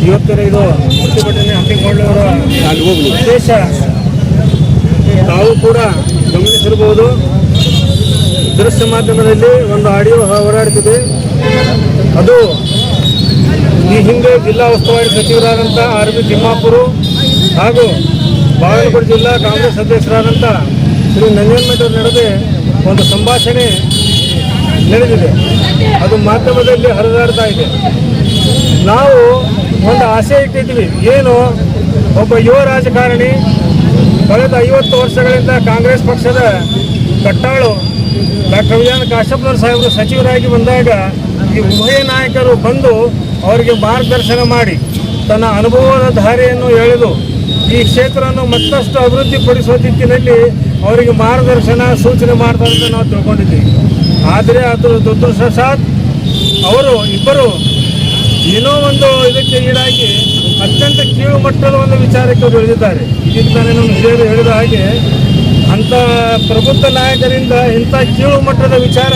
ಇವತ್ತಿನ ಇದು ಪ್ರತಿಭಟನೆ ಹಮ್ಮಿಕೊಳ್ಳುವ ಉದ್ದೇಶ ತಾವು ಕೂಡ ಗಮನಿಸಿರಬಹುದು. ದೃಶ್ಯ ಮಾಧ್ಯಮದಲ್ಲಿ ಒಂದು ಆಡಿಯೋ ಹೊರಡ್ತಿದೆ. ಅದು ಈ ಹಿಂದೆ ಜಿಲ್ಲಾ ಉಸ್ತುವಾರಿ ಸಚಿವರಾದಂಥ ಆರ್.ಬಿ. ತಿಮ್ಮಾಪುರ ಹಾಗೂ ಬಾಗಲಕೋಟೆ ಜಿಲ್ಲಾ ಕಾಂಗ್ರೆಸ್ ಅಧ್ಯಕ್ಷರಾದಂಥ ಶ್ರೀ ನಂಜನಮಠ ನಡುವೆ ಒಂದು ಸಂಭಾಷಣೆ ನಡೆದಿದೆ. ಅದು ಮಾಧ್ಯಮದಲ್ಲಿ ಹರಿದಾಡ್ತಾ ಇದೆ. ನಾವು ಒಂದು ಆಸೆ ಇಟ್ಟಿದ್ವಿ, ಏನು ಒಬ್ಬ ಯುವ ರಾಜಕಾರಣಿ ಕಳೆದ 50 ವರ್ಷಗಳಿಂದ ಕಾಂಗ್ರೆಸ್ ಪಕ್ಷದ ಕಟ್ಟಾಳು ಡಾಕ್ಟರ್ ವಿಜಯ್ ಕಾಶಪ್ಪನವ್ರ ಸಾಹೇಬರು ಸಚಿವರಾಗಿ ಬಂದಾಗ ಈ ಉಭಯ ನಾಯಕರು ಬಂದು ಅವರಿಗೆ ಮಾರ್ಗದರ್ಶನ ಮಾಡಿ ತನ್ನ ಅನುಭವದ ಧಾರೆಯನ್ನು ಎಳೆದು ಈ ಕ್ಷೇತ್ರವನ್ನು ಮತ್ತಷ್ಟು ಅಭಿವೃದ್ಧಿಪಡಿಸುವ ದಿಕ್ಕಿನಲ್ಲಿ ಅವರಿಗೆ ಮಾರ್ಗದರ್ಶನ ಸೂಚನೆ ಮಾಡ್ತಾರೆ ಅಂತ ನಾವು ತಿಳ್ಕೊಂಡಿದ್ದೀವಿ. ಆದರೆ ಅದರ ದುರದೃಷ್ಟವಶಾತ್ ಅವರು ಇಬ್ಬರು ಏನೋ ಒಂದು ಇದಕ್ಕೆ ಈಡಾಗಿ ಅತ್ಯಂತ ಕೀಳು ಮಟ್ಟದ ಒಂದು ವಿಚಾರಕ್ಕೆ ಅವರು ಎಳೆದಿದ್ದಾರೆ. ಇದಕ್ಕೆ ತಾನೇ ನಮ್ಮ ಹಿರಿಯರು ಹೇಳಿದ ಹಾಗೆ ಅಂಥ ಪ್ರಬುದ್ಧ ನಾಯಕರಿಂದ ಇಂಥ ಕೀಳು ಮಟ್ಟದ ವಿಚಾರ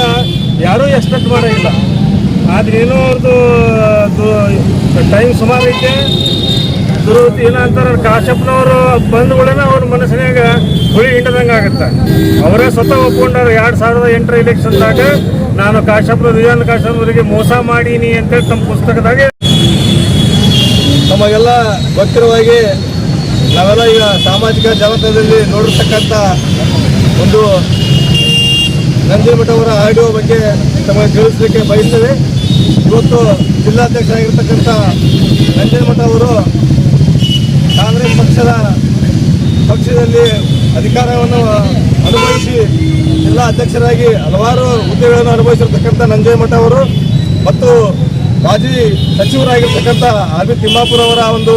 ಯಾರೂ ಎಕ್ಸ್ಪೆಕ್ಟ್ ಮಾಡೋಂಗಿಲ್ಲ. ಆದರೆ ಏನೋ ಅವ್ರದ್ದು ಟೈಮ್ ಸುಮಾರು ಐತೆ. ದುರ್ವೃತ್ತಿ ಏನಂತಾರೆ, ಕಾಶಪ್ಪನವರು ಬಂಧುಗಳನ್ನ ಅವ್ರ ಮನಸ್ಸಿನಾಗ ಹುಳಿ ಹಿಂಡದಂಗೆ ಆಗುತ್ತೆ. ಅವರೇ ಸ್ವತಃ ಒಪ್ಕೊಂಡಾರೆ 2008 ಎಲೆಕ್ಷನ್ದಾಗ ನಾನು ವಿಜಯ್ ಕಾಶಪ್ಪನವರಿಗೆ ಮೋಸ ಮಾಡೀನಿ ಅಂತೇಳಿ ತಮ್ಮ ಪುಸ್ತಕದಾಗೆ. ನಮಗೆಲ್ಲ ಗೊತ್ತಿರುವ ಹಾಗೆ ನಾವೆಲ್ಲ ಈಗ ಸಾಮಾಜಿಕ ಜಾಲತಾಣದಲ್ಲಿ ನೋಡಿರ್ತಕ್ಕಂಥ ಒಂದು ನಂಜನಮಠ ಅವರ ಆಡಿಯೋ ಬಗ್ಗೆ ತಮಗೆ ತಿಳಿಸಲಿಕ್ಕೆ ಬಯಸ್ತೇವೆ. ಇವತ್ತು ಜಿಲ್ಲಾಧ್ಯಕ್ಷರಾಗಿರ್ತಕ್ಕಂಥ ನಂಜನಮಠ ಅವರು ಕಾಂಗ್ರೆಸ್ ಪಕ್ಷದಲ್ಲಿ ಅಧಿಕಾರವನ್ನು ಅನುಭವಿಸಿ ಜಿಲ್ಲಾ ಅಧ್ಯಕ್ಷರಾಗಿ ಹಲವಾರು ಹುದ್ದೆಗಳನ್ನು ಅನುಭವಿಸಿರ್ತಕ್ಕಂಥ ನಂಜನಮಠ ಅವರು ಮತ್ತು ಮಾಜಿ ಸಚಿವರಾಗಿರ್ತಕ್ಕಂಥ ಆರ್.ಬಿ. ತಿಮ್ಮಾಪುರ ಅವರ ಒಂದು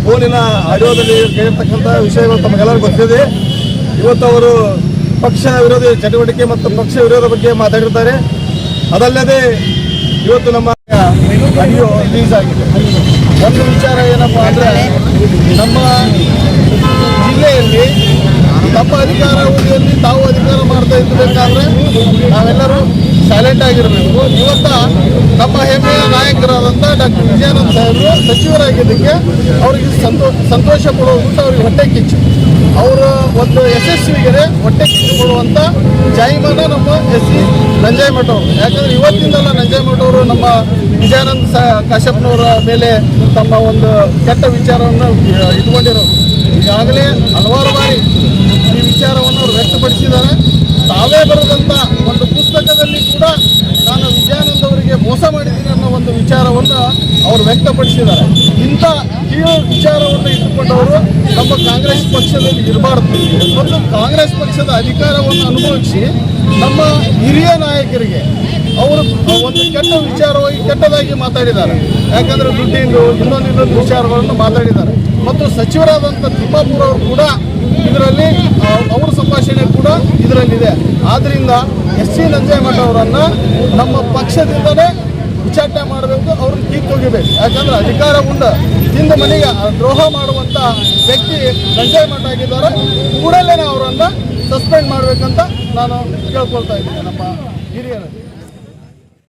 ಫೋನಿನ ಆಡಿಯೋದಲ್ಲಿ ಕೇಳಿರ್ತಕ್ಕಂಥ ವಿಷಯಗಳು ತಮಗೆಲ್ಲರಿಗೂ ಗೊತ್ತಿದೆ. ಇವತ್ತು ಅವರು ಪಕ್ಷ ವಿರೋಧಿ ಚಟುವಟಿಕೆ ಮತ್ತು ಪಕ್ಷ ವಿರೋಧ ಬಗ್ಗೆ ಮಾತಾಡಿರ್ತಾರೆ. ಅದಲ್ಲದೆ ಇವತ್ತು ನಮ್ಮ ಆಡಿಯೋ ರಿಲೀಸ್ ಆಗಿದೆ. ಒಂದು ವಿಚಾರ ಏನಪ್ಪ ಅಂದರೆ, ನಮ್ಮ ಜಿಲ್ಲೆಯಲ್ಲಿ ತಮ್ಮ ಅಧಿಕಾರ ಅವಧಿಯಲ್ಲಿ ತಾವು ಅಧಿಕಾರ ಮಾಡ್ತಾ ಇರಬೇಕಾದ್ರೆ ನಾವೆಲ್ಲರೂ ಸೈಲೆಂಟ್ ಆಗಿರಬೇಕು. ಇವತ್ತ ನಮ್ಮ ಹೆಮ್ಮೆಯ ನಾಯಕರಾದಂಥ ಡಾಕ್ಟರ್ ವಿಜಯಾನಂದ ಸಾಹೇಬರು ಸಚಿವರಾಗಿದ್ದಕ್ಕೆ ಅವರಿಗೆ ಸಂತೋಷ ಪಡುವಂಥ ಅವ್ರಿಗೆ ಹೊಟ್ಟೆ ಕಿಚ್ಚು. ಅವರು ಒಂದು ಯಶಸ್ವಿಗೆ ಹೊಟ್ಟೆ ಕಿಚ್ಚು ಕೊಡುವಂಥ ಜಾಯಿಮಾನ ನಮ್ಮ ಎಸ್.ಸಿ. ನಂಜನಮಠ ಅವರು. ಯಾಕಂದರೆ ಇವತ್ತಿಂದಲ್ಲ ನಂಜನಮಠ ಅವರು ನಮ್ಮ ವಿಜಯಾನಂದ ಕಾಶಪ್ಪನವರ ಮೇಲೆ ತಮ್ಮ ಒಂದು ಕೆಟ್ಟ ವಿಚಾರವನ್ನು ಇಟ್ಕೊಂಡಿರೋರು. ಈಗಾಗಲೇ ಹಲವಾರು ಬಾರಿ ಈ ವಿಚಾರವನ್ನು ಅವರು ವ್ಯಕ್ತಪಡಿಸಿದ್ದಾರೆ. ತಾವೇ ಬರೆದಂಥ ಒಂದು ಪುಸ್ತಕದಲ್ಲಿ ಕೂಡ ನಾನು ವಿಜಯಾನಂದ ಅವರಿಗೆ ಮೋಸ ಮಾಡಿದ್ದೀನಿ ಅನ್ನೋ ಒಂದು ವಿಚಾರವನ್ನು ಅವರು ವ್ಯಕ್ತಪಡಿಸಿದ್ದಾರೆ. ಇಂಥ ಕೀಳು ವಿಚಾರವನ್ನು ಇಟ್ಟುಕೊಂಡವರು ನಮ್ಮ ಕಾಂಗ್ರೆಸ್ ಪಕ್ಷದಲ್ಲಿ ಇರಬಾರ್ದು. ಮತ್ತು ಕಾಂಗ್ರೆಸ್ ಪಕ್ಷದ ಅಧಿಕಾರವನ್ನು ಅನುಭವಿಸಿ ನಮ್ಮ ಹಿರಿಯ ನಾಯಕರಿಗೆ ಅವರು ಒಂದು ಕೆಟ್ಟದಾಗಿ ಮಾತಾಡಿದ್ದಾರೆ. ಯಾಕಂದರೆ ದುಡ್ಡಿಂದು ಇನ್ನೊಂದು ವಿಚಾರಗಳನ್ನು ಮಾತಾಡಿದ್ದಾರೆ. ಮತ್ತು ಸಚಿವರಾದಂಥ ತಿಮ್ಮಾಪುರ ಅವರು ಕೂಡ ಇದರಲ್ಲಿ ಅವರ ಸಂಭಾಷಣೆ ಕೂಡ ಇದರಲ್ಲಿದೆ. ಆದ್ದರಿಂದ ಎಸ್.ಸಿ. ನಂಜನಮಠ ಅವರನ್ನು ನಮ್ಮ ಪಕ್ಷದಿಂದಲೇ ಉಚ್ಚಾಟನೆ ಮಾಡಬೇಕು, ಅವ್ರನ್ನ ಕಿತ್ತೊಗಿಬೇಕು. ಯಾಕಂದರೆ ಅಧಿಕಾರ ತಿಂದ ಮನೆಗೆ ದ್ರೋಹ ಮಾಡುವಂಥ ವ್ಯಕ್ತಿ ನಂಜನಮಠ ಆಗಿದ್ದಾರೆ. ಕೂಡಲೇ ಅವರನ್ನು ಸಸ್ಪೆಂಡ್ ಮಾಡಬೇಕಂತ ನಾನು ಕೇಳ್ಕೊಳ್ತಾ ಇದ್ದೀನಿ ನಮ್ಮ ಹಿರಿಯರಲ್ಲಿ.